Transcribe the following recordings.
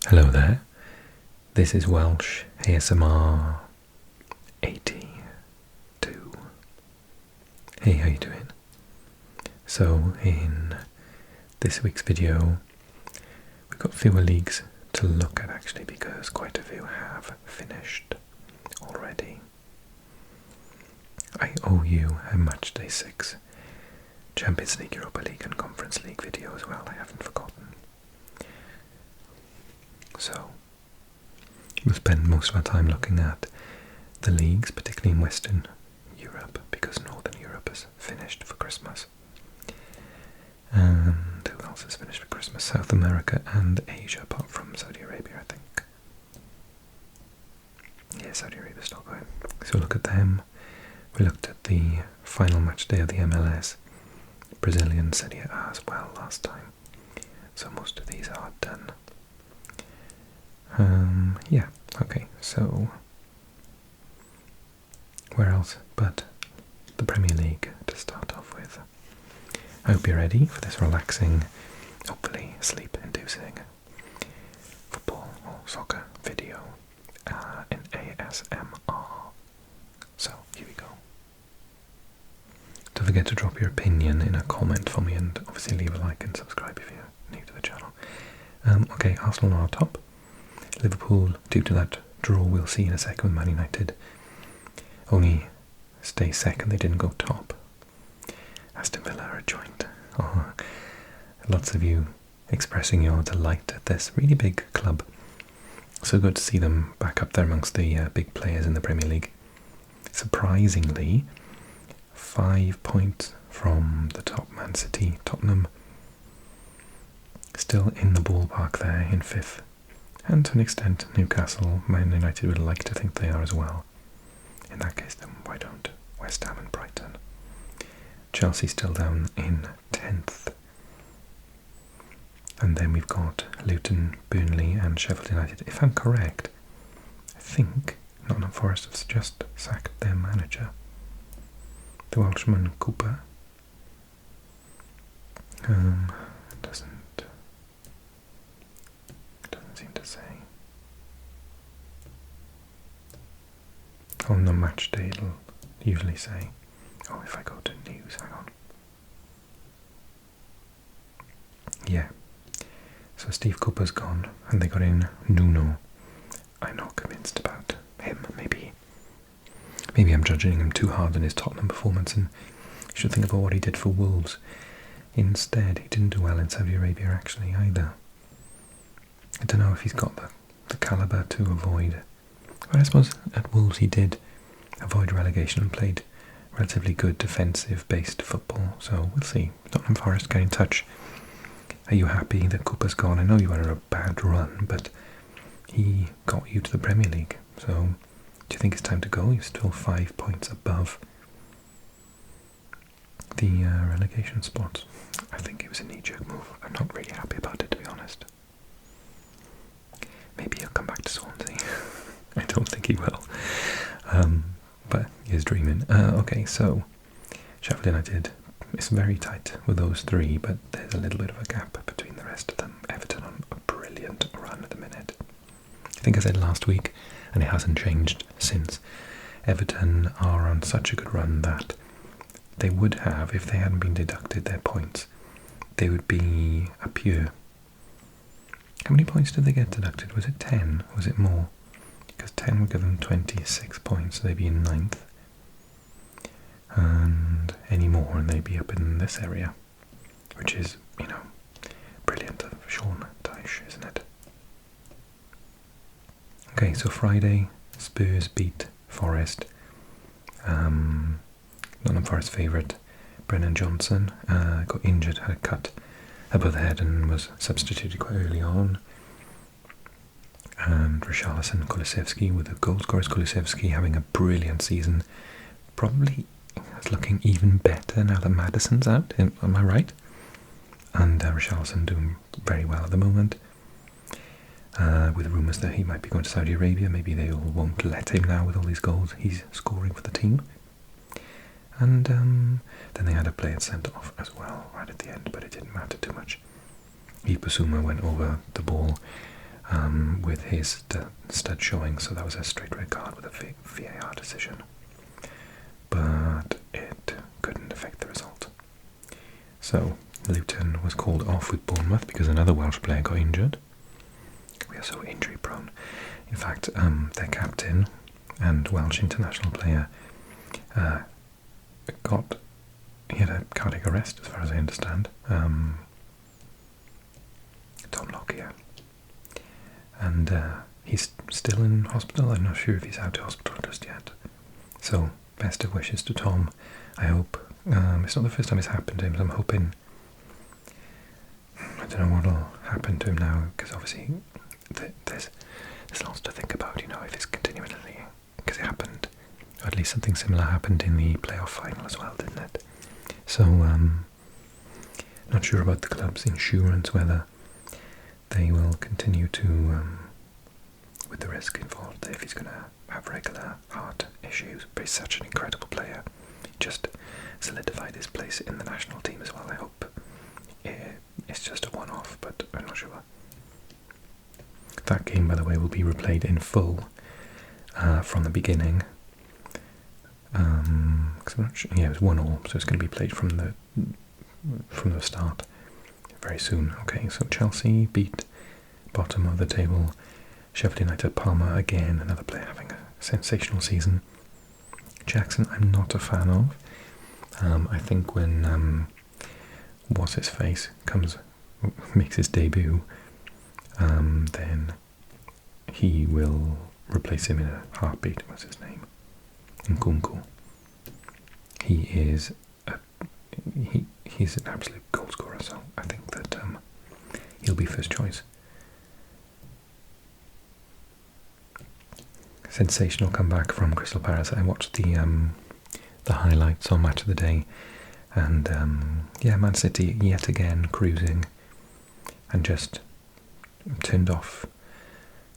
Hello there, this is Welsh ASMR 82. Hey, how you doing? So in this week's video we've got fewer leagues to look at actually because quite a few have finished already. I owe you a Matchday 6 Champions League, Europa League and Conference League video as well, I haven't forgotten. So, we'll spend most of our time looking at the leagues, particularly in Western Europe, because Northern Europe has finished for Christmas. And who else has finished for Christmas? South America and Asia, apart from Saudi Arabia, I think. Yeah, Saudi Arabia's still going. So look at them. We looked at the final match day of the MLS, Brazilian Serie A as well last time. So most of these are done. Yeah, okay, so where else but the Premier League to start off with. I hope you're ready for this relaxing, hopefully sleep-inducing football or soccer video in ASMR. So, here we go. Don't forget to drop your opinion in a comment for me and obviously leave a like and subscribe if you're new to the channel. Okay, Arsenal are top. Liverpool, due to that draw we'll see in a second with Man United, only stay second, they didn't go top. Aston Villa are joint. Oh, lots of you expressing your delight at this really big club. So good to see them back up there amongst the big players in the Premier League. Surprisingly, 5 points from the top, Man City, Tottenham. Still in the ballpark there in 5th. And to an extent, Newcastle, Man United would like to think they are as well. In that case, then why don't West Ham and Brighton? Chelsea still down in 10th. And then we've got Luton, Burnley and Sheffield United. If I'm correct, I think Nottingham Forest has just sacked their manager, the Welshman Cooper. Doesn't seem to say. On the match day it'll usually say. Oh, if I go to news, hang on. Yeah. So Steve Cooper's gone and they got in Nuno. I'm not convinced about him. Maybe I'm judging him too hard on his Tottenham performance and you should think about what he did for Wolves. Instead, he didn't do well in Saudi Arabia actually either. I don't know if he's got the calibre to avoid. Well, I suppose at Wolves he did avoid relegation and played relatively good defensive-based football. So we'll see. Nottingham Forest, get in touch. Are you happy that Cooper's gone? I know you were on a bad run, but he got you to the Premier League. So do you think it's time to go? You're still 5 points above the relegation spot. I think it was a knee-jerk move. I'm not really happy about it, to be honest. Maybe he'll come back to Swansea. I don't think he will. But he's dreaming. Okay, so Sheffield United is very tight with those three, but there's a little bit of a gap between the rest of them. Everton on a brilliant run at the minute. I think I said last week, and it hasn't changed since. Everton are on such a good run that they would have, if they hadn't been deducted their points, they would be a pure. How many points did they get deducted? Was it 10? Was it more? Because 10 would give them 26 points, so they'd be in 9th. And any more, and they'd be up in this area. Which is, you know, brilliant for Sean Dyche, isn't it? Okay, so Friday, Spurs beat Forest. Nottingham Forest favourite, Brennan Johnson, got injured, had a cut above the head and was substituted quite early on. And Richarlison, Kulusevski with the goal scorers. Kulusevski having a brilliant season. Probably is looking even better now that Maddison's out, am I right? And Richarlison doing very well at the moment. With rumours that he might be going to Saudi Arabia. Maybe they all won't let him now with all these goals he's scoring for the team. And then they had a player sent off as well right at the end, but it didn't matter too much. Ibusuma went over the ball with his stud showing, so that was a straight red card with a VAR decision. But it couldn't affect the result. So Luton was called off with Bournemouth because another Welsh player got injured. We are so injury prone. In fact, their captain and Welsh international player he had a cardiac arrest, as far as I understand. Tom Lockyer. And he's still in hospital. I'm not sure if he's out of hospital just yet. So, best of wishes to Tom. I hope it's not the first time it's happened to him, so I'm hoping, I don't know what'll happen to him now, because obviously there's lots to think about, you know, if it's continually, because it happened, or at least something similar happened in the playoff final as well, didn't it? So, not sure about the club's insurance, whether they will continue to, with the risk involved, if he's going to have regular heart issues. But he's such an incredible player. He just solidified his place in the national team as well. I hope it's just a one-off, but I'm not sure. That game, by the way, will be replayed in full from the beginning. Cause I'm not sure, yeah, it was 1-1, so it's going to be played from the start very soon. Okay, so Chelsea beat bottom of the table Sheffield United. Palmer again, another player having a sensational season. Jackson, I'm not a fan of. I think when what's his face makes his debut, then he will replace him in a heartbeat. What's his name? Nkunku. He is he's an absolute goal scorer, so I think that he'll be first choice. Sensational comeback from Crystal Palace. I watched the highlights on Match of the Day, and yeah, Man City yet again cruising, and just turned off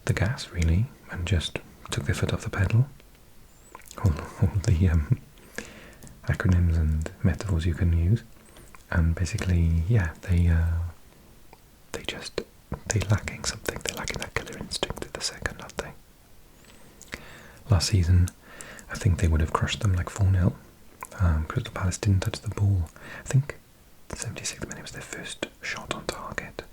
the gas really, and just took their foot off the pedal. All the acronyms and metaphors you can use, and basically, yeah, they're lacking something. They're lacking that killer instinct at the second, aren't they? Last season, I think they would have crushed them like 4-0. Crystal Palace didn't touch the ball. I think the 76th minute was their first shot on target.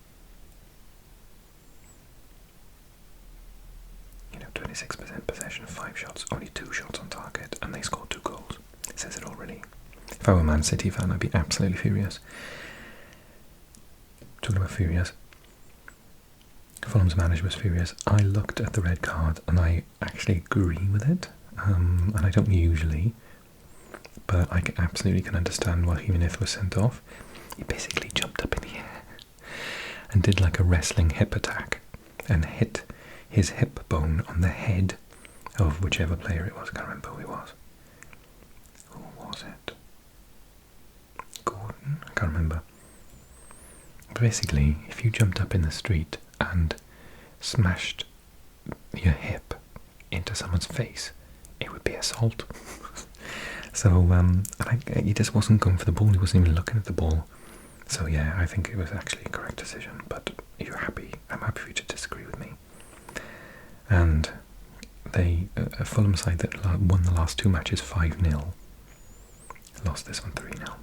26% possession, 5 shots, only 2 shots on target, and they scored 2 goals. It says it all really. If I were a Man City fan, I'd be absolutely furious. Talking about furious, Fulham's manager was furious. I looked at the red card and I actually agree with it, and I don't usually, but I absolutely can understand why Jimenez was sent off. He basically jumped up in the air and did like a wrestling hip attack and hit his hip bone on the head of whichever player it was. I can't remember who it was. Who was it? Gordon? I can't remember. But basically, if you jumped up in the street and smashed your hip into someone's face, it would be assault. So, he just wasn't going for the ball. He wasn't even looking at the ball. So yeah, I think it was actually a correct decision. But you're happy. I'm happy for you to disagree with me. And they, a Fulham side that won the last 2 matches 5-0, lost this one 3-0.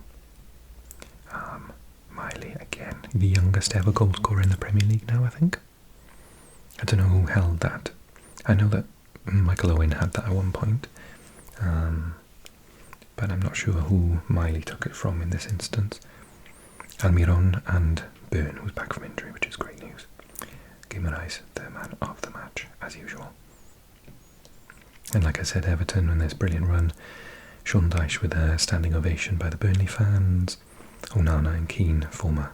Miley again, the youngest ever goal scorer in the Premier League now, I think. I don't know who held that. I know that Michael Owen had that at one point, but I'm not sure who Miley took it from in this instance. Almiron and Byrne, who's back from injury, which is great news. Guimaraes, the man of the match, as usual. And like I said, Everton, in this brilliant run, Sean Dyche with a standing ovation by the Burnley fans. Onana and Keane, former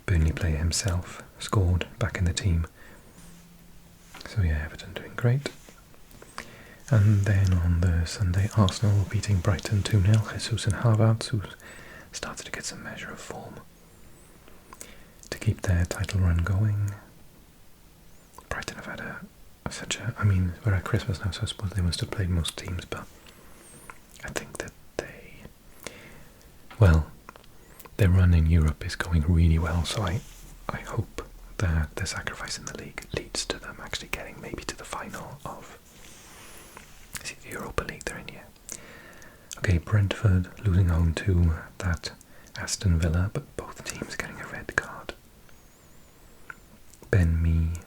Burnley player himself, scored back in the team. So yeah, Everton doing great. And then on the Sunday, Arsenal beating Brighton 2-0. Jesus and Havertz, who started to get some measure of form to keep their title run going. Brighton have had I mean, we're at Christmas now, so I suppose they must have played most teams, but I think that their run in Europe is going really well, so I hope that their sacrifice in the league leads to them actually getting maybe to the final of the Europa League they're in here. Okay, Brentford losing home to that Aston Villa, but both teams getting a red card. Ben Mee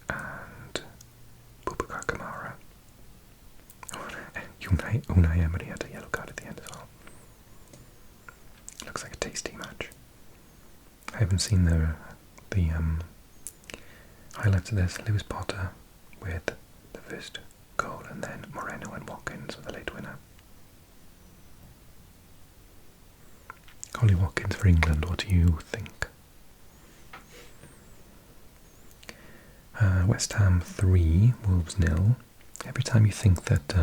and Boubacar Kamara. Unai Emery had a yellow card at the end as well. Looks like a tasty match. I haven't seen the highlights of this. Lewis Potter with the first goal, and then Moreno and Watkins with the late winner. Ollie Watkins for England, what do you think? West Ham 3, Wolves 0. Every time you think that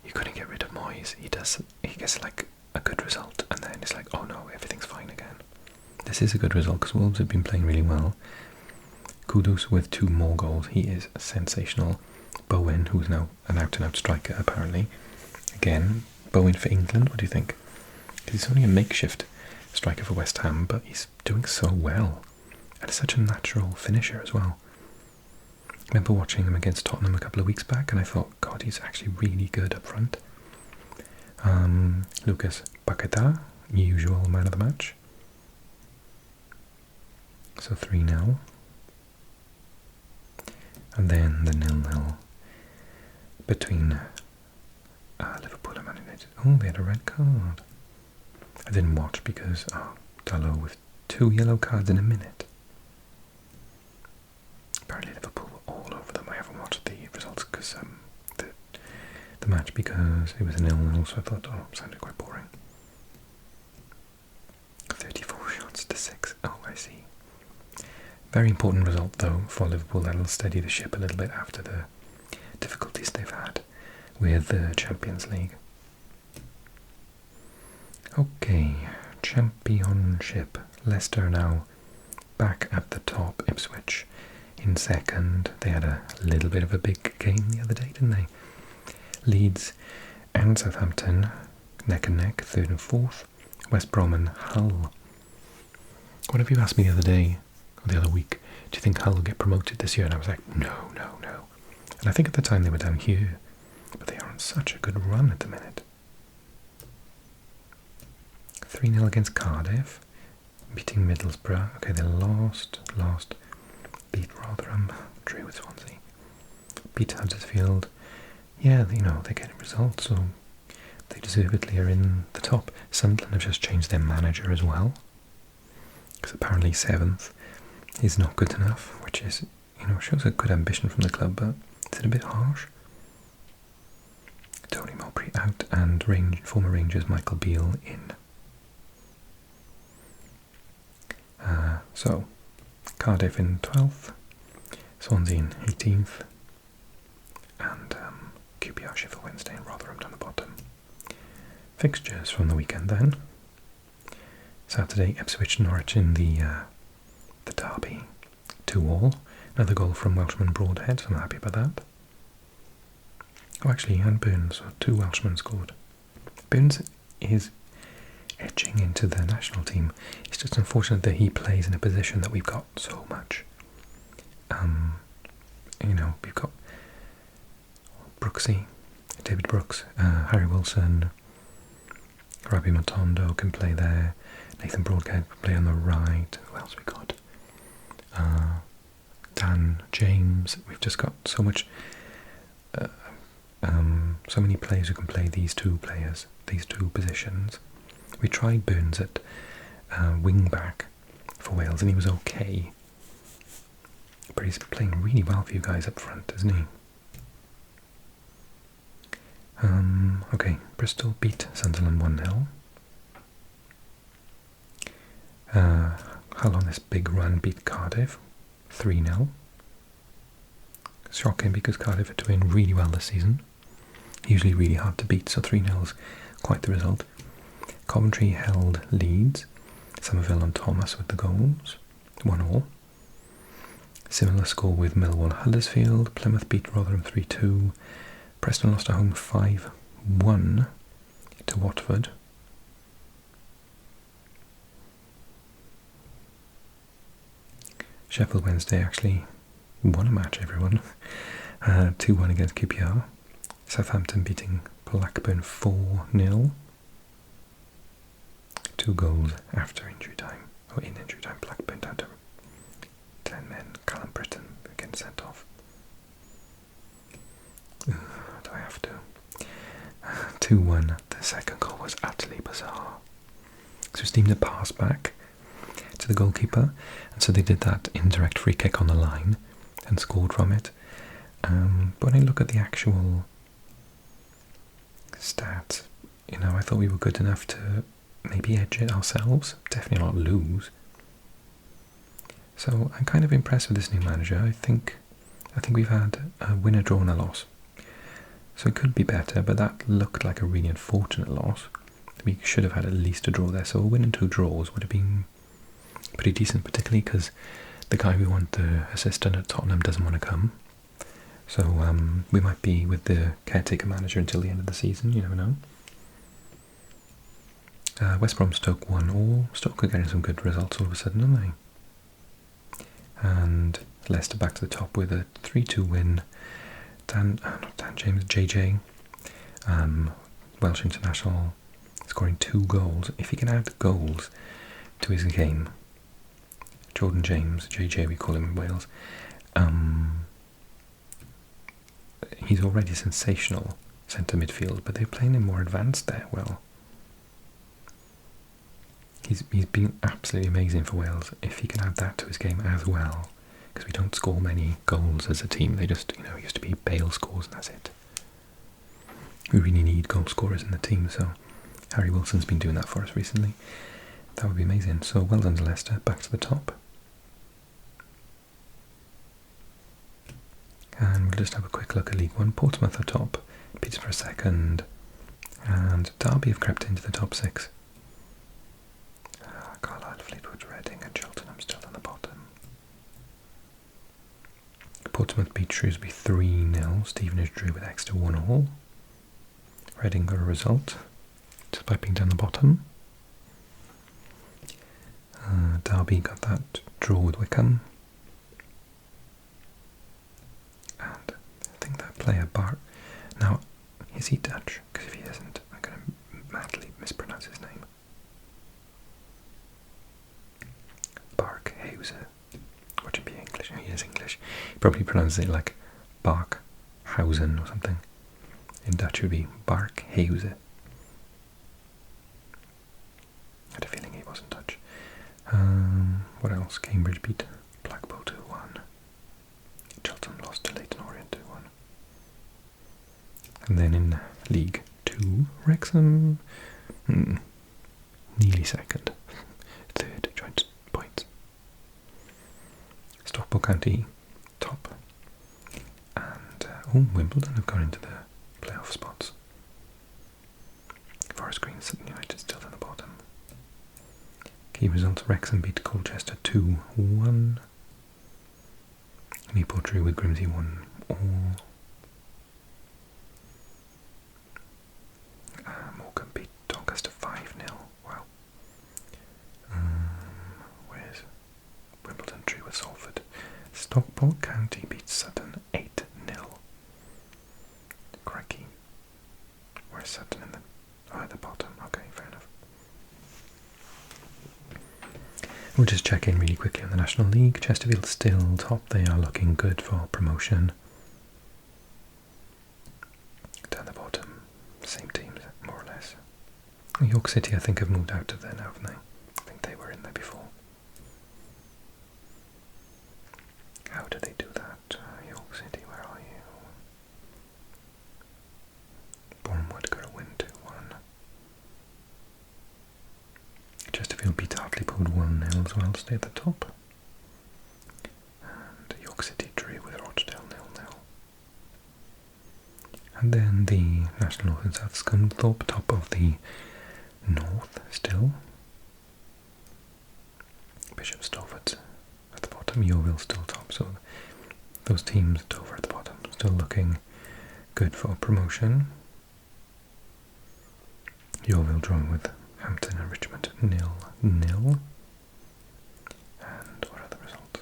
you couldn't get rid of Moyes, he gets like a good result, and then it's like, oh no, everything's fine again. This is a good result because Wolves have been playing really well. Kudus with 2 more goals, he is sensational. Bowen, who's now an out-and-out striker apparently. Again, Bowen for England, what do you think? He's only a makeshift striker for West Ham, but he's doing so well. And such a natural finisher as well. I remember watching him against Tottenham a couple of weeks back, and I thought, God, he's actually really good up front. Lucas Paquetá, usual man of the match. So 3-0. And then the 0-0 between Liverpool and Man United. Oh, they had a red card. I didn't watch because, Dalot with 2 yellow cards in a minute. Apparently Liverpool were all over them. I haven't watched the results because the match because it was a 0-0, so I thought, it sounded quite boring. 34 shots to 6. Oh, I see. Very important result though for Liverpool. That'll steady the ship a little bit after the difficulties they've had with the Champions League. Okay, Championship. Leicester now back at the top. Ipswich in second. They had a little bit of a big game the other day, didn't they? Leeds and Southampton neck and neck, 3rd and 4th. West Brom and Hull. What have you asked me the other day, or the other week? Do you think Hull will get promoted this year? And I was like, no. And I think at the time they were down here, but they are on such a good run at the minute. 3-0 against Cardiff, beating Middlesbrough. Okay, they lost, beat Rotherham, drew with Swansea, beat Huddersfield. Yeah, they're getting results, so they deservedly are in the top. Sunderland have just changed their manager as well, because apparently 7th is not good enough, which is, shows a good ambition from the club, but is it a bit harsh? Tony Mowbray out, and former Rangers Michael Beale in. So, Cardiff in 12th, Swansea in 18th, and QPR, Sheffield Wednesday and Rotherham down the bottom. Fixtures from the weekend then. Saturday, Ipswich Norwich in the derby, 2-2. Another goal from Welshman Broadhead, so I'm happy about that. Oh, actually, and Burns, so 2 Welshmen scored. Burns is edging into the national team. It's just unfortunate that he plays in a position that we've got so much. We've got Brooksy, David Brooks, Harry Wilson, Rabi Matondo can play there, Nathan Broadhead can play on the right. Who else we got? Dan James. We've just got so much, so many players who can play these two positions. We tried Burns at wing back for Wales and he was okay, but he's playing really well for you guys up front, isn't he? Okay, Bristol beat Sunderland 1-0. Hull on this big run beat Cardiff 3-0. Shocking because Cardiff are doing really well this season. Usually really hard to beat, so 3-0 is quite the result. Coventry held Leeds. Somerville and Thomas with the goals. 1-1. Similar score with Millwall and Huddersfield. Plymouth beat Rotherham 3-2. Preston lost at home 5-1 to Watford. Sheffield Wednesday actually won a match, everyone. 2-1 against QPR. Southampton beating Blackburn 4-0. 2 goals after injury time, or in injury time. Blackburn down to 10 men. Callum Britton getting sent off. Do I have to? 2-1. The second goal was utterly bizarre. So it seemed to pass back to the goalkeeper, and so they did that indirect free kick on the line and scored from it. But when I look at the actual stats, I thought we were good enough to maybe edge it ourselves, definitely not lose. So I'm kind of impressed with this new manager. I think we've had a win, a draw and a loss. So it could be better, but that looked like a really unfortunate loss. We should have had at least a draw there, so a win and 2 draws would have been pretty decent, particularly because the guy we want the assistant at Tottenham doesn't want to come. So we might be with the caretaker manager until the end of the season, you never know. West Brom Stoke 1-1. Stoke are getting some good results all of a sudden, aren't they? And Leicester back to the top with a 3-2 win. Not Dan James, JJ, Welsh international, scoring 2 goals. If he can add goals to his game, Jordan James, JJ we call him in Wales, he's already sensational centre midfield, but they're playing him more advanced there. Well, he's been absolutely amazing for Wales. If he can add that to his game as well, because we don't score many goals as a team. They just, it used to be Bale scores and that's it. We really need goal scorers in the team, so Harry Wilson's been doing that for us recently. That would be amazing. So well done to Leicester, back to the top. And we'll just have a quick look at League One. Portsmouth are top, Peterborough second, and Derby have crept into the top 6. Carlisle, Fleetwood, Reading and Cheltenham still on the bottom. Portsmouth beat Shrewsbury 3-0. Stevenage drew with Exeter 1-1. Reading got a result, despite being down the bottom. Derby got that draw with Wickham. And I think that player Bart. Now, is he Dutch? Because if he isn't, I'm going to madly mispronounce his name. Barkhauser. Would it be English? He is English. He probably pronounces it like Barkhausen or something. In Dutch it would be Barkhauser. I had a feeling he wasn't Dutch. What else? Cambridge beat Blackpool 2-1. Cheltenham lost to Leyton Orient 2-1. And then in League 2, Wrexham nearly second. Third, joint points. Stockport County top. And Wimbledon have gone into the playoff spots. Forest Green, Sutton United still at the bottom. Key results: Wrexham beat Colchester 2-1. Newport drew with Grimsby 1-all. Morecambe beat Doncaster 5-0. Wow. Where's Wimbledon drew with Salford? Stockport County beat Sutton 8-0. Crikey. Where's Sutton in the... Oh, at the bottom. Okay, fair enough. We'll just check in really quickly on the National League. Chesterfield still top. They are looking good for promotion. Down the bottom, same teams, more or less. York City, I think, have moved out of there now, haven't they? I think they were in there before. How did they do that? York City, where are you? Bournemouth got a win 2-1. Chesterfield beat Hartlepool 1-0 as well, stay at the top. And York City drew with Rochdale 0-0. And then the National North and South, Scunthorpe top of the North still. Bishop Stortford at the bottom, Yeovil still top, so those teams at Dover at the bottom still looking good for promotion. Yeovil drawing with Hampton and Richmond 0-0. And what are the results?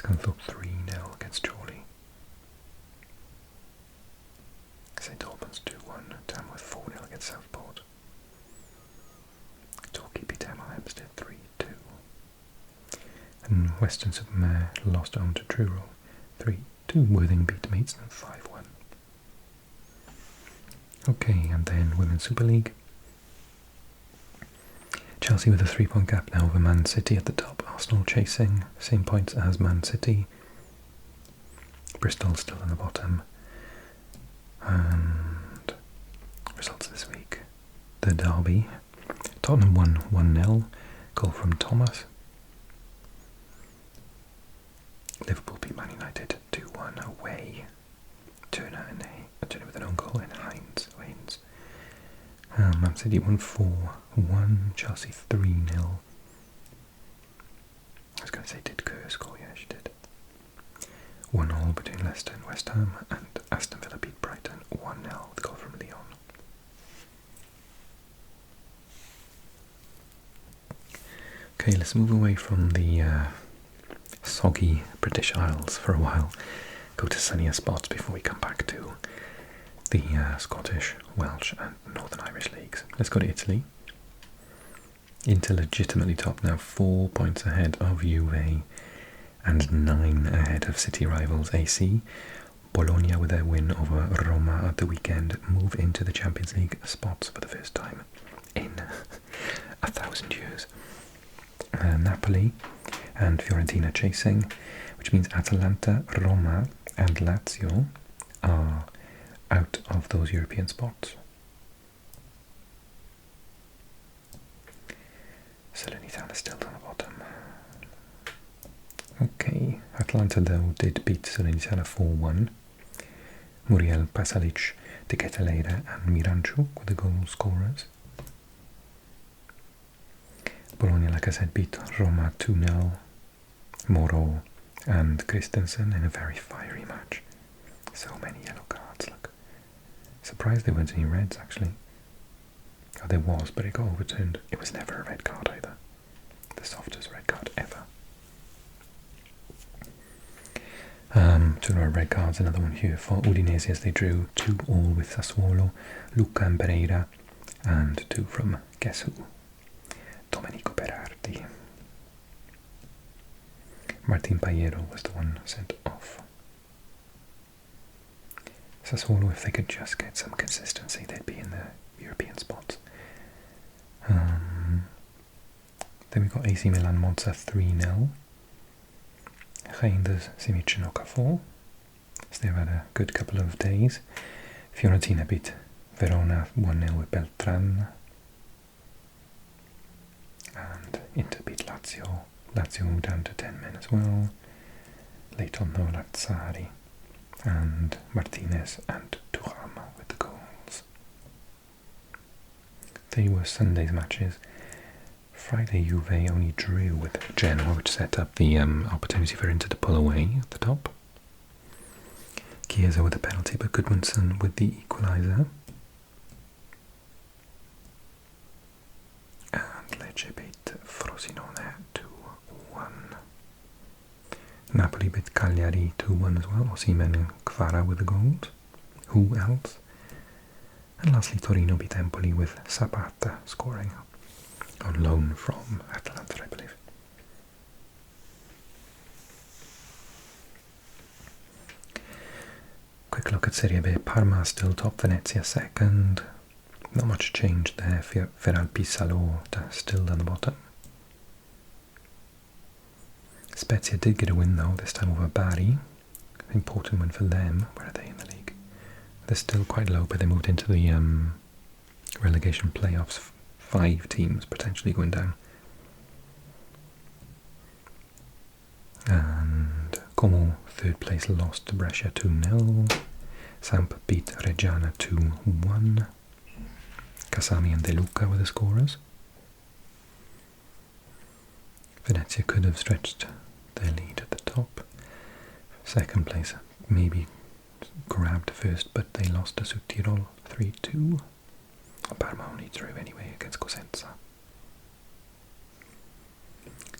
Scunthorpe 3-0 against Chorley. St Albans 2-1, Tamworth 4-0 against Southport. Torquay beat Hemel Hempstead 3-2. And Weston-super-Mare lost home to Truro 3-2. Worthing beat Maidstone 5-1. Okay, and then Women's Super League. Chelsea with a 3-point gap now over Man City at the top. Arsenal chasing, same points as Man City. Bristol still in the bottom. And results this week. The derby. Tottenham won 1-0. Goal from Thomas. Liverpool beat Man United 2-1 away. Turner with an own goal in Hines. Man City won 4-1. Chelsea 3-0. I was going to say, did Kerr score? Yeah, she did. 1-1 between Leicester and West Ham, and Aston Villa beat Brighton 1-0 with a goal from Leon. Okay, let's move away from the soggy British Isles for a while. Go to sunnier spots before we come back to the Scottish, Welsh and Northern Irish leagues. Let's go to Italy. Inter legitimately top now, 4 points ahead of Juve and 9 ahead of city rivals AC. Bologna, with their win over Roma at the weekend, move into the Champions League spots for the first time in 1,000 years. Napoli and Fiorentina chasing, which means Atalanta, Roma and Lazio are out of those European spots. Salernitana still down the bottom. Okay, Atalanta though did beat Salernitana 4-1. Muriel Pasalic, De Ketelaere and Miranchuk were the goal scorers. Bologna, like I said, beat Roma 2-0. Moro and Christensen in a very fiery match. So many yellow cards, look. Surprised there weren't any reds, actually. Oh, there was, but it got overturned. It was never a red card either. The softest red card ever. Two more red cards, another one here for Udinese as they drew 2-2 with Sassuolo, Luca and Pereira, and 2 from guess who? Domenico Berardi. Martin Payero was the one sent off. Sassuolo, if they could just get some consistency, they'd be in the European spots. Then we've got AC Milan Monza 3-0. Reinders Simic Okafor. So they've had a good couple of days. Fiorentina beat Verona 1-0 with Beltran. And Inter beat Lazio. Lazio down to 10 men as well. Late on though, Lazzari and Martinez and Thuram with the goals. They were Sunday's matches. Friday, Juve only drew with Genoa, which set up the opportunity for Inter to pull away at the top. Chiesa with the penalty, but Goodmanson with the equaliser. And Lecce beat Frosinone 2-1. Napoli beat Cagliari 2-1 as well. Osimhen and Kvara with the goals. Who else? And lastly, Torino beat Empoli with Zapata scoring on loan from Atalanta, I believe. Quick look at Serie B. Parma still top, Venezia second. Not much change there. Feralpi Salò still down the bottom. Spezia did get a win though, this time over Bari. Important win for them. Where are they in the league? They're still quite low, but they moved into the relegation playoffs. 5 teams potentially going down. And Como, third place, lost to Brescia 2-0. Samp beat Reggiana 2-1. Casami and De Luca were the scorers. Venezia could have stretched their lead at the top. Second place, maybe grabbed first, but they lost to Südtirol 3-2. Parma only drew anyway against Cosenza.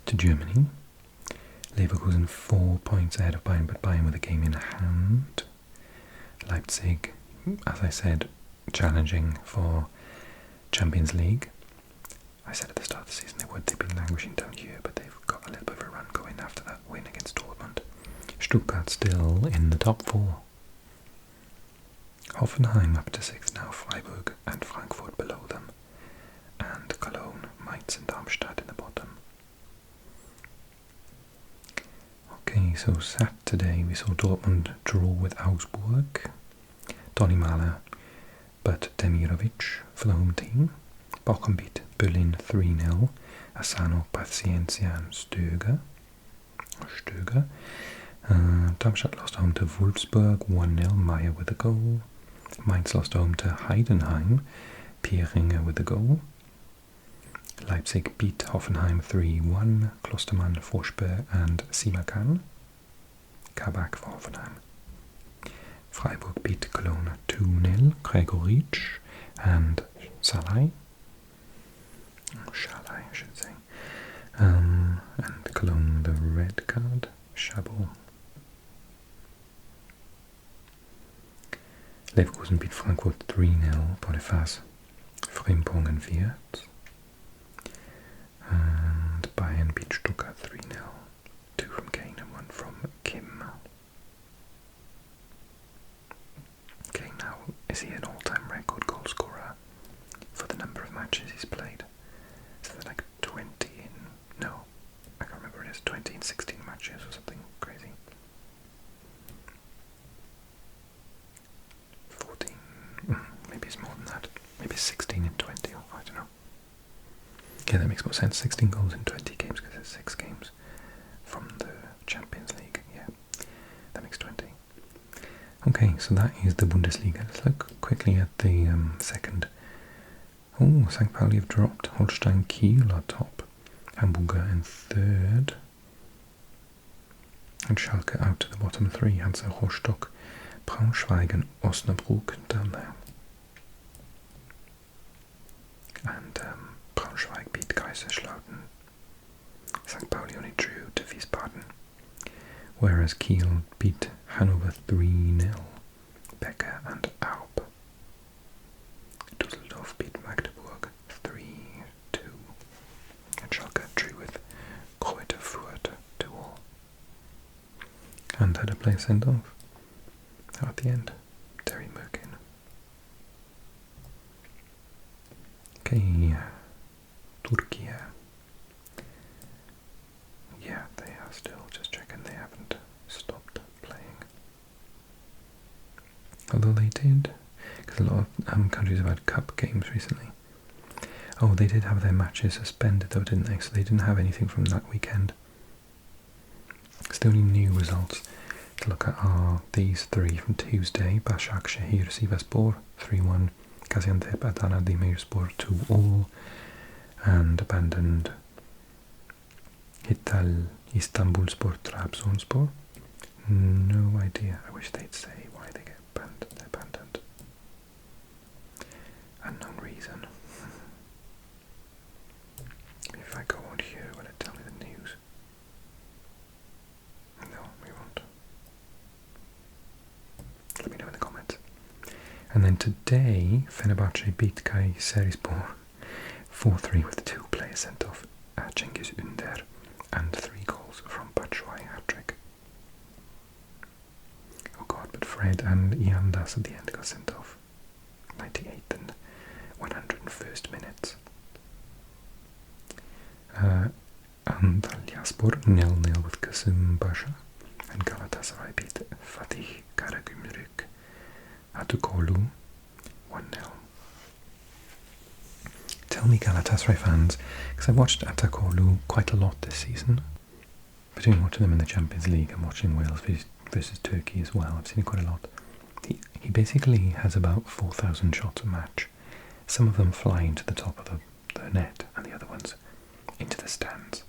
To Germany, Leverkusen 4 points ahead of Bayern, but Bayern with a game in hand. Leipzig, as I said, challenging for Champions League. I said at the start of the season they would. They've been languishing down here, but they've got a little bit of a run going after that win against Dortmund. Stuttgart still in the top 4. Hoffenheim up to 6 now, Freiburg and Frankfurt below them, and Cologne, Mainz and Darmstadt in the bottom. Okay, so Saturday we saw Dortmund draw with Augsburg. Donny Mahler, but Demirovic for the home team. Bochum beat Berlin 3-0. Asano, Paciencia and Stöger. Darmstadt lost home to Wolfsburg 1-0. Meyer with a goal. Mainz lost home to Heidenheim. Pieringer with a goal. Leipzig beat Hoffenheim 3-1. Klostermann, Forsberg and Simakan. Kabak for Hoffenheim. Freiburg beat Cologne 2-0. Gregoritsch and Salai. Shalai, I should say. And Cologne the red card. Chabot. Leverkusen beat Frankfurt 3-0. Boniface, Frimpong and Wirtz. And Bayern beat Stuttgart 3-0. 2 from Kane and 1 from Kim. Kane now, is he an all-time record goal scorer for the number of matches he's played? So they're like 20 in, no, I can't remember, it is 20 in 16 matches or something crazy. 14, maybe it's more than that, maybe 16 in 20, or I don't know. Yeah, that makes more sense, 16 goals in 20 games because it's 6 games from the Champions League, yeah, that makes 20. Okay, so that is the Bundesliga. Let's look quickly at the second. Oh, St. Pauli have dropped. Holstein Kiel are top. Hamburger in third. And Schalke out to the bottom 3. Hansa Rostock, Braunschweig and Osnabrück down there. And Braunschweig beat Kaiserslautern. St. Pauli only drew to Wiesbaden. Whereas Kiel beat Hannover 3-0. Becker and Aub. Düsseldorf beat Magdeburg 3-2. And Schalke drew with Greuther Fürth 2-2. And had a player sent off at the end. Terry Merkin. Okay, Turkey. Yeah, they are still, just checking, they haven't stopped playing. Although they did, because a lot of countries have had cup games recently. Oh, they did have their matches suspended though, didn't they? So they didn't have anything from that weekend. So the only new results to look at are these 3 from Tuesday. Başakşehir Sivasspor 3-1. Gaziantep Adana Demirspor 2-2. And abandoned Istanbulspor Trabzonspor. No idea. I wish they'd say why they get banned. They're abandoned. Unknown reason. If I go on here, will it tell me the news? No, we won't. Let me know in the comments. And then today, Fenerbahce beat Kayserispor 4-3 with 2 players sent off. Cengiz Ünder and 3 goals from Batshuayi hat-trick. Oh god, but Fred and Iandas at the end got sent off. 98th and 101st minutes. Antalyaspor 0-0 with Kasım Basha, and Galatasaray beat Fatih Karagümrük Atukolu 1-0. Tell me, Galatasaray fans, because I've watched Atakolu quite a lot this season. Between watching them in the Champions League and watching Wales versus Turkey as well, I've seen it quite a lot. He basically has about 4,000 shots a match. Some of them fly into the top of the net and the other ones into the stands.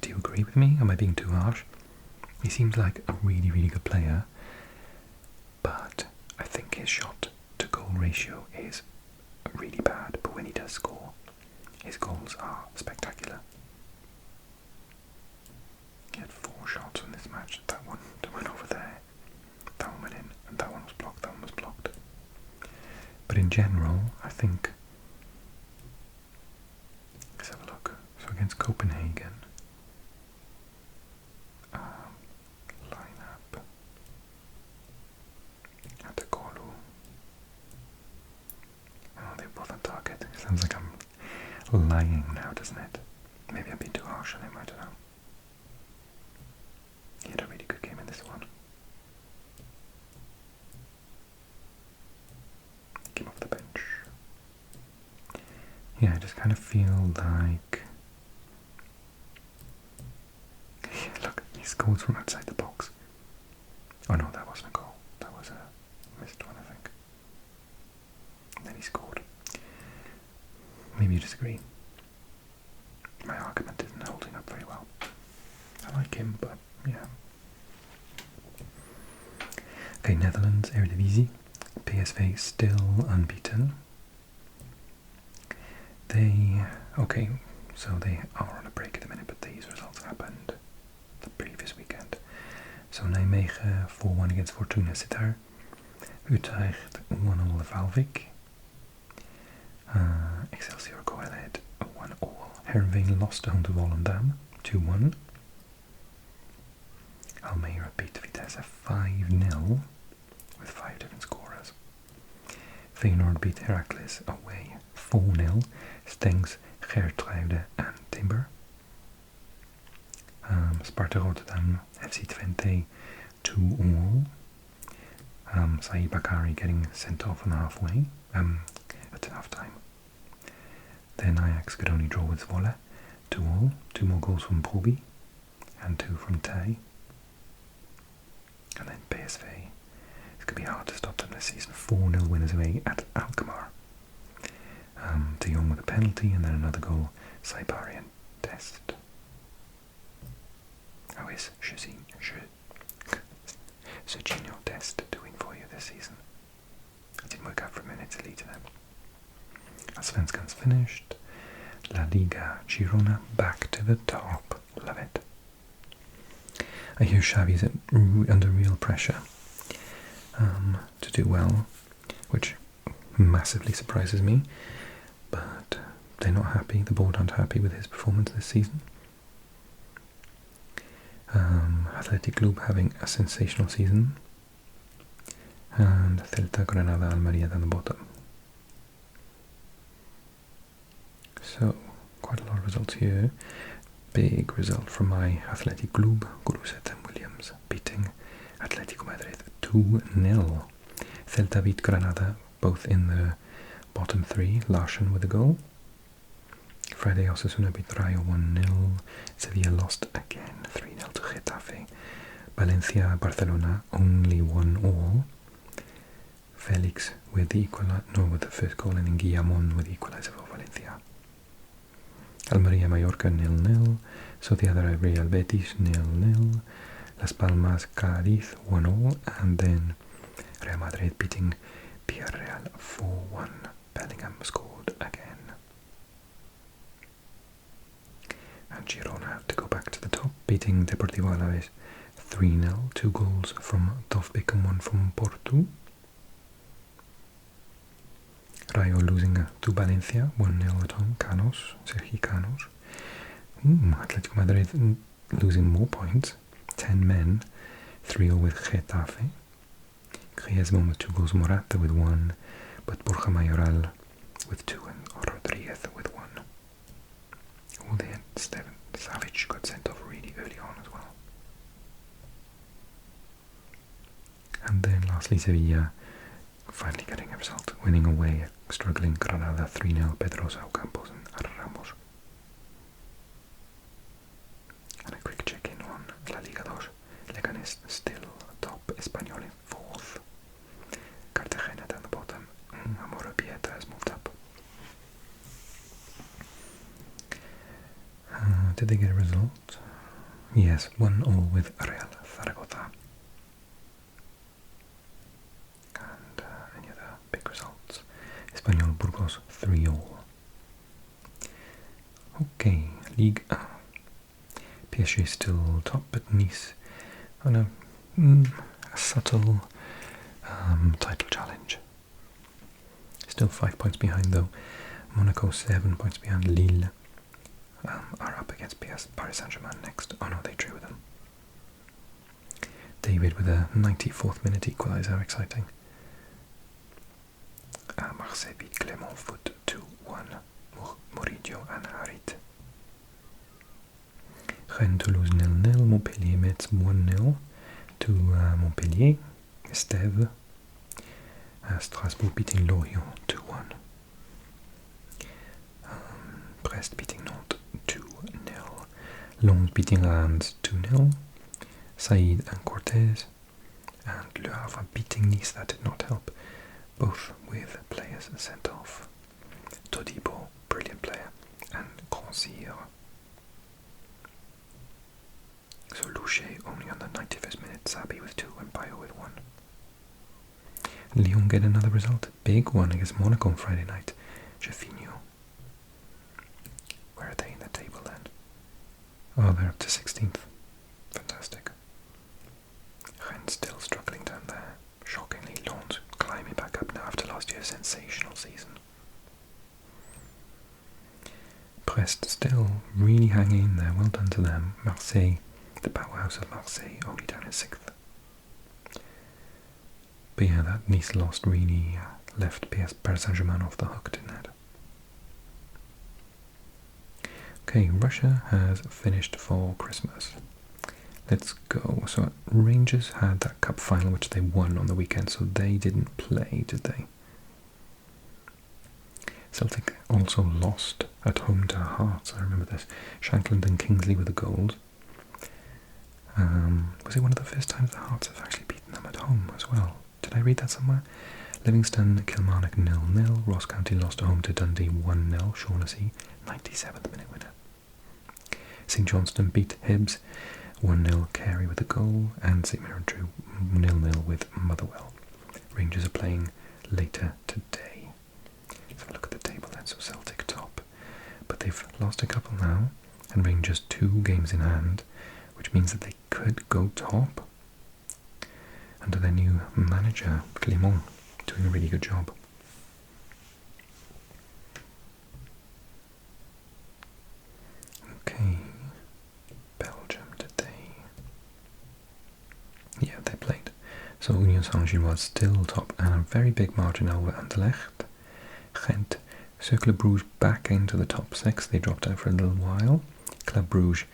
Do you agree with me? Am I being too harsh? He seems like a really, really good player, but I think his shot to goal ratio is really bad, but when he does score, his goals are spectacular. He had 4 shots But in general, I think... Let's have a look. So against Copenhagen, lineup at the Kolu. Oh, they're both on target. Sounds like I'm lying now, doesn't it? Maybe I'm being too harsh on him, I don't know. He had a really good game in this one. Came off the bench. Yeah, I just kind of feel like... Look, he scored from outside the box. Oh no, that wasn't a goal. That was a missed one, I think. And then he scored. Maybe you disagree. My argument isn't holding up very well. I like him, but yeah. Okay, Netherlands, Eredivisie. PSV still unbeaten. Okay, so they are on a break at the minute, but these results happened the previous weekend. So Nijmegen 4-1 against Fortuna Sittard. Utrecht 1-0 Valvik. Excelsior go ahead 1-0. Heerenveen lost home to Volendam 2-1. Almere beat Vitesse 5-0 with 5 different scorers. Feyenoord beat Heracles away 4-0. Stengs, Geertruiden and Timber. Sparta Rotterdam, FC Twente 2-0. Saïd Bakari getting sent off on the halfway at half time. Then Ajax could only draw with Zwolle 2-0. 2 more goals from Broby and 2 from Tay. And then PSV. It's going to be hard to stop them this season. 4-0 winners away at Alkmaar. De Jong with a penalty and then another goal. Siberian Dest. How is Serginho Dest doing for you this season? It didn't work out for a minute to lead to them. Svenskan's finished. La Liga, Girona back to the top. Love it. I hear Xavi's under real pressure to do well, which massively surprises me, but they're not happy, the board aren't happy with his performance this season. Athletic Club having a sensational season, and Celta, Granada, Almeria down the bottom. So, quite a lot of results here. Big result from my Athletic Club, Guruset and Williams beating Atletico Madrid 2-0. Celta beat Granada, both in the bottom 3, Larsen with a goal. Friday Osasuna beat Rayo 1-0. Sevilla lost again 3-0 to Getafe. Valencia, Barcelona only 1-1. Felix with the with the first goal, and then Guillamon with the equalizer for Valencia. Almeria Mallorca 0-0. Sociedad Real Betis 0-0. Las Palmas Cádiz 1-0, and then Real Madrid beating Villarreal 4-1. Bellingham scored again. And Girona have to go back to the top, beating Deportivo Alaves 3-0. 2 goals from Dovbik and 1 from Porto. Rayo losing to Valencia 1-0 at home. Sergi Canos. Atletico Madrid losing more points. 10 men, 3-0 with Getafe. Griezmann with 2 goals, Morata with 1, but Borja Mayoral with 2 and Rodriguez with 1. Oh, they had Steven Savic got sent off really early on as well. And then lastly Sevilla finally getting a result, winning away, struggling Granada 3-0, Pedrosa, Ocampos and Ramos. And a quick check-in on La Liga 2. Leganés still top, Espanyol in 4th. Cartagena down the bottom. Amorebieta has moved up. Did they get a result? Yes, 1-0 with Real Zaragoza. And any other big results? Espanyol Burgos 3-0. Okay, Ligue 1. PSG is still top, but Nice on a subtle title challenge. Still 5 points behind though. Monaco 7 points behind Lille. Are up against Paris Saint-Germain next. Oh no, they drew with them. David with a 94th minute equaliser, exciting. Marseille beat Clermont Foot 2-1. Murillo and Harit. Rennes Toulouse 0-0. Montpellier Metz 1-0 to Montpellier. Estève. Strasbourg beating Lorient 2-1. Brest beating Nantes 2-0. Lens beating Reims 2-0. Saïd and Cortez. And Le Havre beating Nice, that did not help. Both with players sent off. Todibo, brilliant player, and Grandsire. So Louchet only on the 91st minute, Sabi with 2 and Bayo with 1. Lyon get another result, big one against Monaco on Friday night. Jeffinho. Where are they in the table then? Oh, they're up to 16th. Fantastic. Rennes still struggling down there. Shockingly, Lens climbing back up now after last year's sensational season. Brest still really hanging in there, well done to them. Marseille, the powerhouse of Marseille, only down in 6th. But yeah, that Nice lost really left Paris Saint-Germain off the hook, didn't it? Okay, Russia has finished for Christmas. Let's go. So Rangers had that cup final which they won on the weekend, so they didn't play, did they? Celtic also lost at home to Hearts, I remember this. Shankland and Kingsley with the goals. Was it one of the first times the Hearts have actually beaten them at home as well? Did I read that somewhere? Livingston, Kilmarnock 0-0. Ross County lost at home to Dundee 1-0. Shaughnessy, 97th minute winner. St Johnstone beat Hibs 1-0. Carey with a goal. And St Mirren drew 0-0 with Motherwell. Rangers are playing later today. Let's have a look at the table then. So Celtic top. But they've lost a couple now. And Rangers 2 games in hand. Which means that they could go top under their new manager, Clermont, doing a really good job. Okay, Belgium, did they? Yeah, they played. So Union Saint-Gilloise was still top, and a very big margin over Anderlecht. Gent, Cercle Bruges back into the top 6. They dropped out for a little while. Club Bruges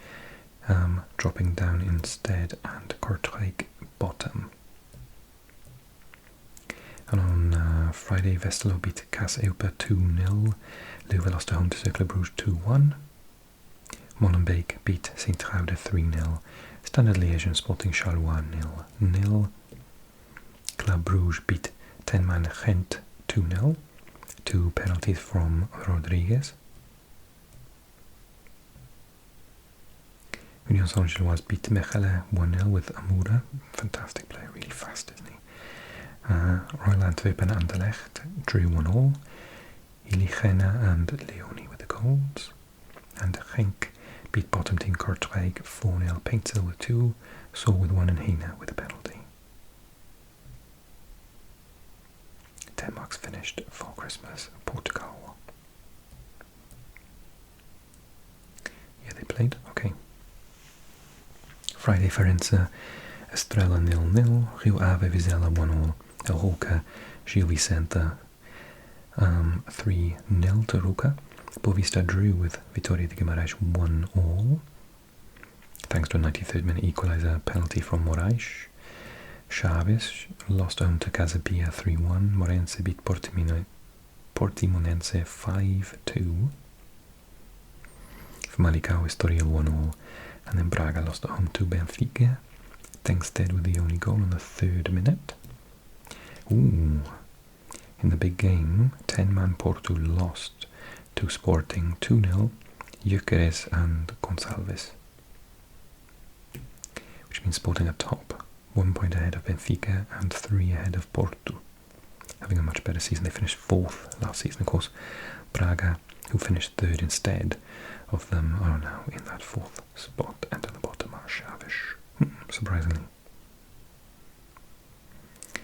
dropping down instead, and Kortrijk bottom. And on Friday, Westerlo beat Cas Eupen 2-0. Leuven lost at home to Cercle Bruges 2-1. Molenbeek beat Sint-Truiden 3-0. Standard Liège and Sporting Charleroi 0-0. Club Bruges beat 10-man Gent 2-0. 2 penalties from Rodriguez. Union Saint-Gilloise beat Mechelen 1-0 with Amoura. Fantastic player, really fast, isn't he? Royal Antwerpen and Anderlecht drew 1-1. Illigena and Leoni with the goals. And Genk beat bottom team Kortrijk 4-0. Paintsel with 2. Saul with 1 and Hina with a penalty. Denmark's finished for Christmas. Portugal. Yeah, they played. Okay. Friday, Farense, Estrela 0-0, Rio Ave Vizela 1-0, El Roca, Gil Vicente 3-0 to Roca. Boavista drew with Vitória de Guimarães 1-1, thanks to a 93rd minute equaliser penalty from Moraes. Chaves lost home to Casabia 3-1, Morense beat Portimonense 5-2. Famalicão, Estoril 1-0. And then Braga lost at home to Benfica. Tengsted with the only goal in the 3rd minute. Ooh. In the big game, 10-man Porto lost to Sporting 2-0. Gyökeres and Gonçalves. Which means Sporting at top. 1 point ahead of Benfica and 3 ahead of Porto. Having a much better season. They finished 4th last season, of course. Braga, who finished 3rd instead of them, are now in that 4th spot, and at the bottom are Chaves. Surprisingly. I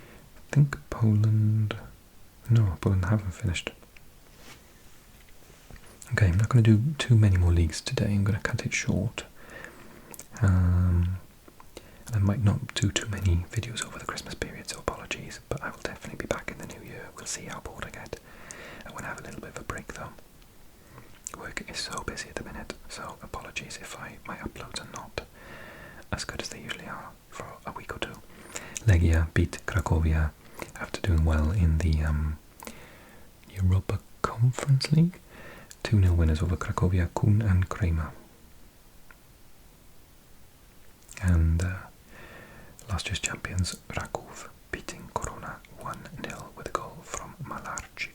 think Poland... No, Poland haven't finished. Okay, I'm not going to do too many more leagues today. I'm going to cut it short. I might not do too many videos over the Christmas period, so apologies, but I will definitely be back in the new year. We'll see how bored I get. I want to have a little bit of a break though. Work is so busy at the minute, so apologies if my uploads are not as good as they usually are for a week or two. Legia beat Cracovia after doing well in the Europa Conference League. 2-0 winners over Cracovia, Kun and Kramer. And last year's champions, Rakov, beating Corona 1-0 with a goal from Malarczyk.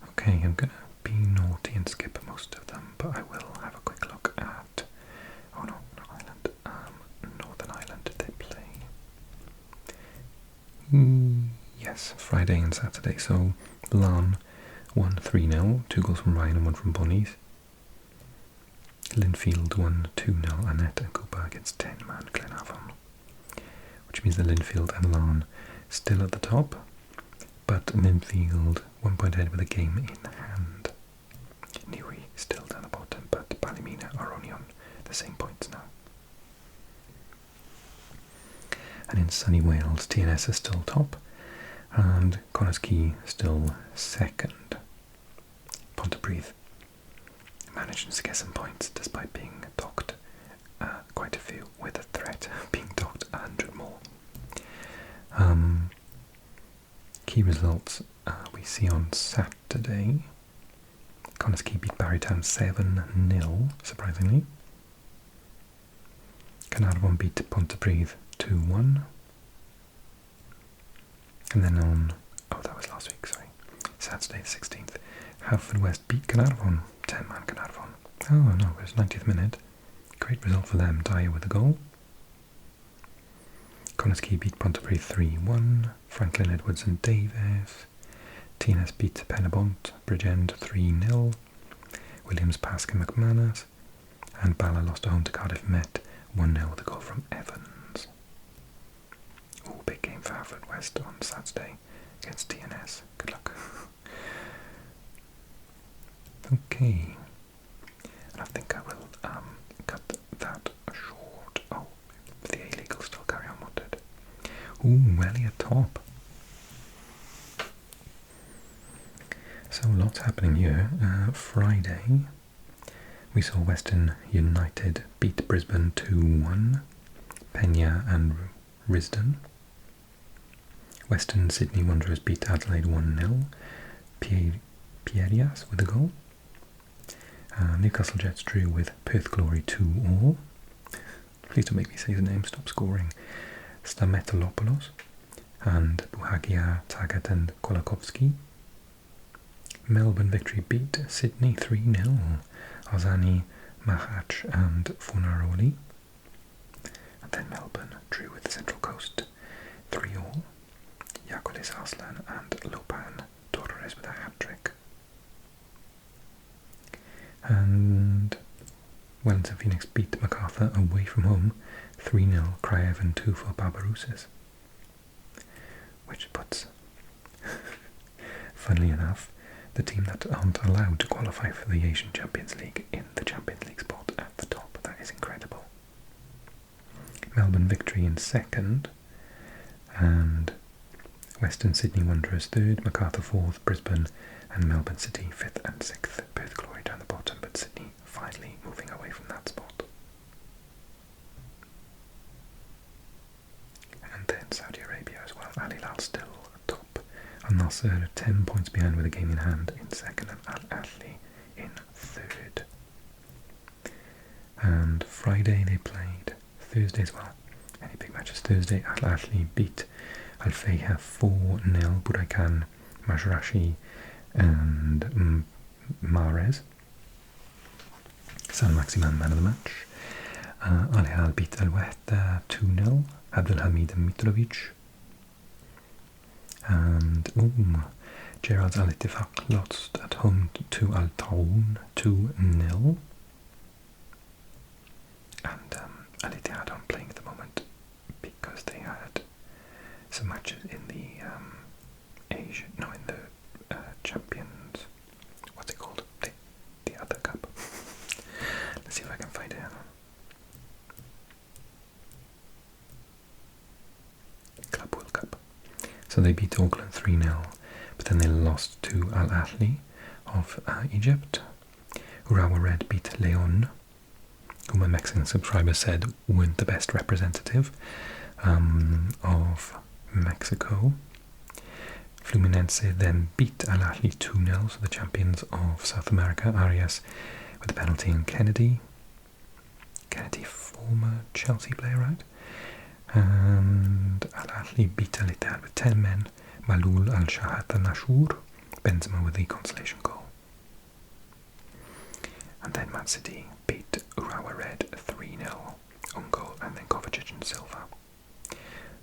Okay, I'm going to be naughty and skip most of them, but I will have a quick look at... Oh no, not Ireland. Northern Ireland, they play... Yes, Friday and Saturday. So, Larne won 3-0, 2 goals from Ryan and 1 from Bonnies. Linfield won 2-0, Annette and Cooper against 10-man Glenavon. Which means that Linfield and Larne still at the top, but Linfield 1 point ahead with a game in hand. Newry still down the bottom, but Ballymena are only on the same points now. And in sunny Wales, TNS is still top, and Connors Quay still second. Pontypridd managed to get some points despite being docked quite a few, with a threat of being docked 100 more. Key results we see on Saturday. Connors Quay beat Barrytown 7-0, surprisingly. Carnarvon beat Pontypridd 2-1. And then on, oh that was last week, sorry, Saturday the 16th, Haverfordwest beat Carnarvon, 10-man Carnarvon. Oh no, it was 90th minute. Great result for them, Dyer with the goal. Connors Quay beat Pontypridd 3-1, Franklin Edwards and Davis. TNS beat Pennebont, Bridgend 3-0, Williams, Pask and McManus, and Bala lost at home to Cardiff Met 1-0 with a goal from Evans. Oh, big game for Haverfordwest on Saturday against TNS. Good luck. Okay, and I think I will cut that short. Oh, the A-League will still carry on, won't it? Ooh, Elliot top. So lots happening here. Friday, we saw Western United beat Brisbane 2-1, Pena and Risdon. Western Sydney Wanderers beat Adelaide 1-0, Pierias with a goal. Newcastle Jets drew with Perth Glory 2-2. Please don't make me say the name, stop scoring. Stametolopoulos and Buhagia, Taggart and Kolakowski. Melbourne Victory beat Sydney 3-0. Ozani, Mahach and Funaroli. And then Melbourne drew with Central Coast 3-3. Yakulis Arslan and Lopan Torres with a hat-trick. And Wellington Phoenix beat MacArthur away from home 3-0, Kraev and 2 for Barbarousas. Which puts, funnily enough, the team that aren't allowed to qualify for the Asian Champions League in the Champions League spot at the top. That is incredible. Melbourne Victory in second, and Western Sydney Wanderers third, MacArthur fourth, Brisbane and Melbourne City 5th and 6th. Perth Glory down the bottom, but Sydney finally moving away from that spot. And then Saudi Arabia as well. Al Hilal still top. Al Nasser 10 points behind with a game in hand in second, and Al Ahly in third. And Friday they played, Thursday as well. Any big matches Thursday? Al Ahly beat Al Fayha 4-0, Buraikan, Majrashi and Mahrez. San Maximan man of the match. Al Hilal beat Al Wahda 2-0, Abdelhamid Mitrovic. And Gerard's Al Ittifaq lost at home to Al Taoun 2-0. And Al Ittihad aren't playing at the moment because they had some matches in the So they beat Auckland 3-0, but then they lost to Al Ahly of Egypt. Urawa Red beat Leon, who my Mexican subscriber said weren't the best representative of Mexico. Fluminense then beat Al Ahly 2-0, so the champions of South America. Arias with a penalty in Kennedy. Kennedy, former Chelsea player, right? And Al Ahly beat Al Ittihad with 10 men. Malul Al-Shahat Al-Nashur, Benzema with the consolation goal. And then Man City beat Urawa Red 3-0, own goal, and then Kovacic and Silva.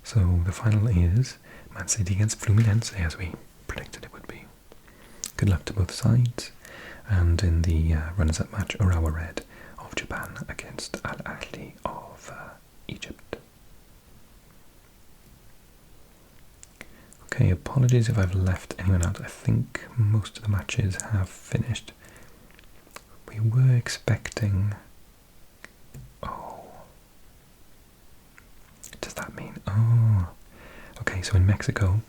So the final is Man City against Fluminense, as we predicted it would be. Good luck to both sides. And in the runners-up match, Urawa Red of Japan against Al Ahly of Egypt. Okay, apologies if I've left anyone out. I think most of the matches have finished. We were expecting... Oh. Does that mean... Oh. Okay, so in Mexico,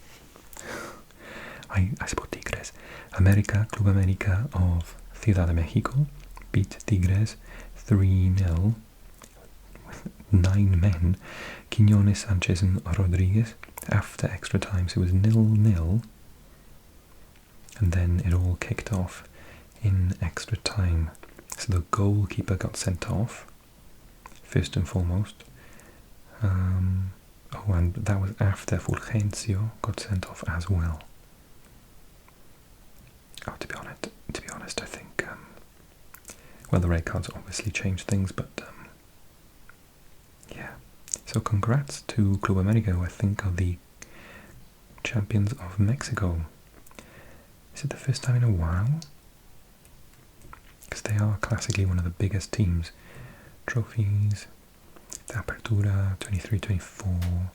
I support Tigres. Club América of Ciudad de Mexico beat Tigres 3-0 with 9 men. Quiñones, Sanchez and Rodriguez after extra time, so it was 0-0, and then it all kicked off in extra time. So the goalkeeper got sent off, first and foremost. Oh, and that was after Fulgencio got sent off as well. Oh, to be honest, I think, well, the red cards obviously changed things, but yeah. So congrats to Club América, who I think are the champions of Mexico. Is it the first time in a while? Because they are classically one of the biggest teams. Trophies, the Apertura 23-24.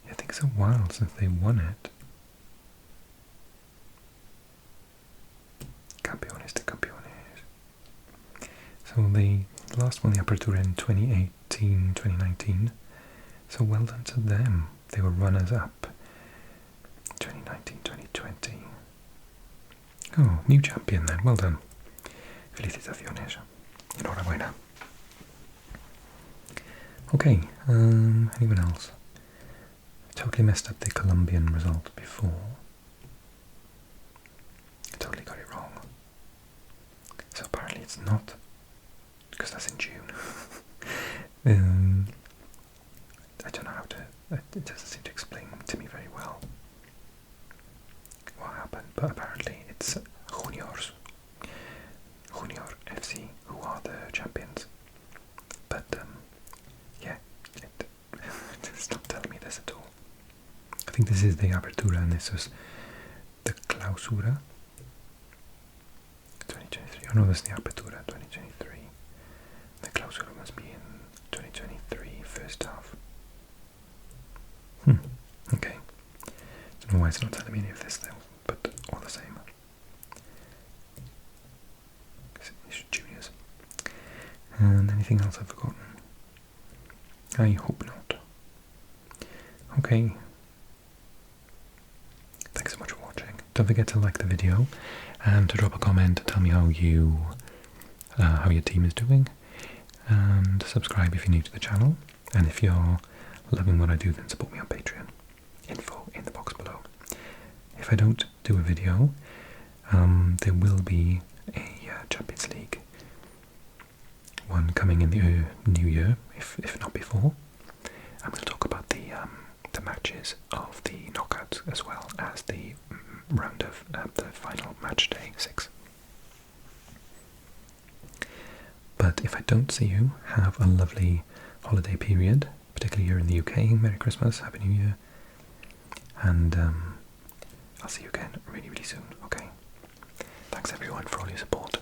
I think it's a while since they won it. Campeones de Campeones. So they last won the Apertura in 2018-2019. So well done to them. They were runners-up 2019-2020. Oh, new champion then. Well done. Felicitaciones. Enhorabuena. Okay, anyone else? I totally messed up the Colombian result before. I totally got it wrong. So apparently it's not, because that's in June. I don't know how to, it doesn't seem to explain to me very well what happened, but apparently it's Junior FC, who are the champions. But yeah, it's not telling me this at all. I think this is the Apertura and this was the Clausura 2023. Oh no, this is the Apertura 2023. The Clausura must be in 2023 first half. Okay. Don't know why it's not telling me any of this though, but all the same. It's juniors. And anything else I've forgotten? I hope not. Okay. Thanks so much for watching. Don't forget to like the video and to drop a comment to tell me how your team is doing, and subscribe if you're new to the channel, and if you're loving what I do, then support me on Patreon. Info in the box below. If I don't do a video, there will be a Champions League one coming in the new year, if not before. I'm going to talk about the matches of the knockouts as well as the round of the final match day 6. But if I don't see you, have a lovely holiday period, particularly here in the UK. Merry Christmas, Happy New Year, and I'll see you again really, really soon. Okay. Thanks everyone for all your support.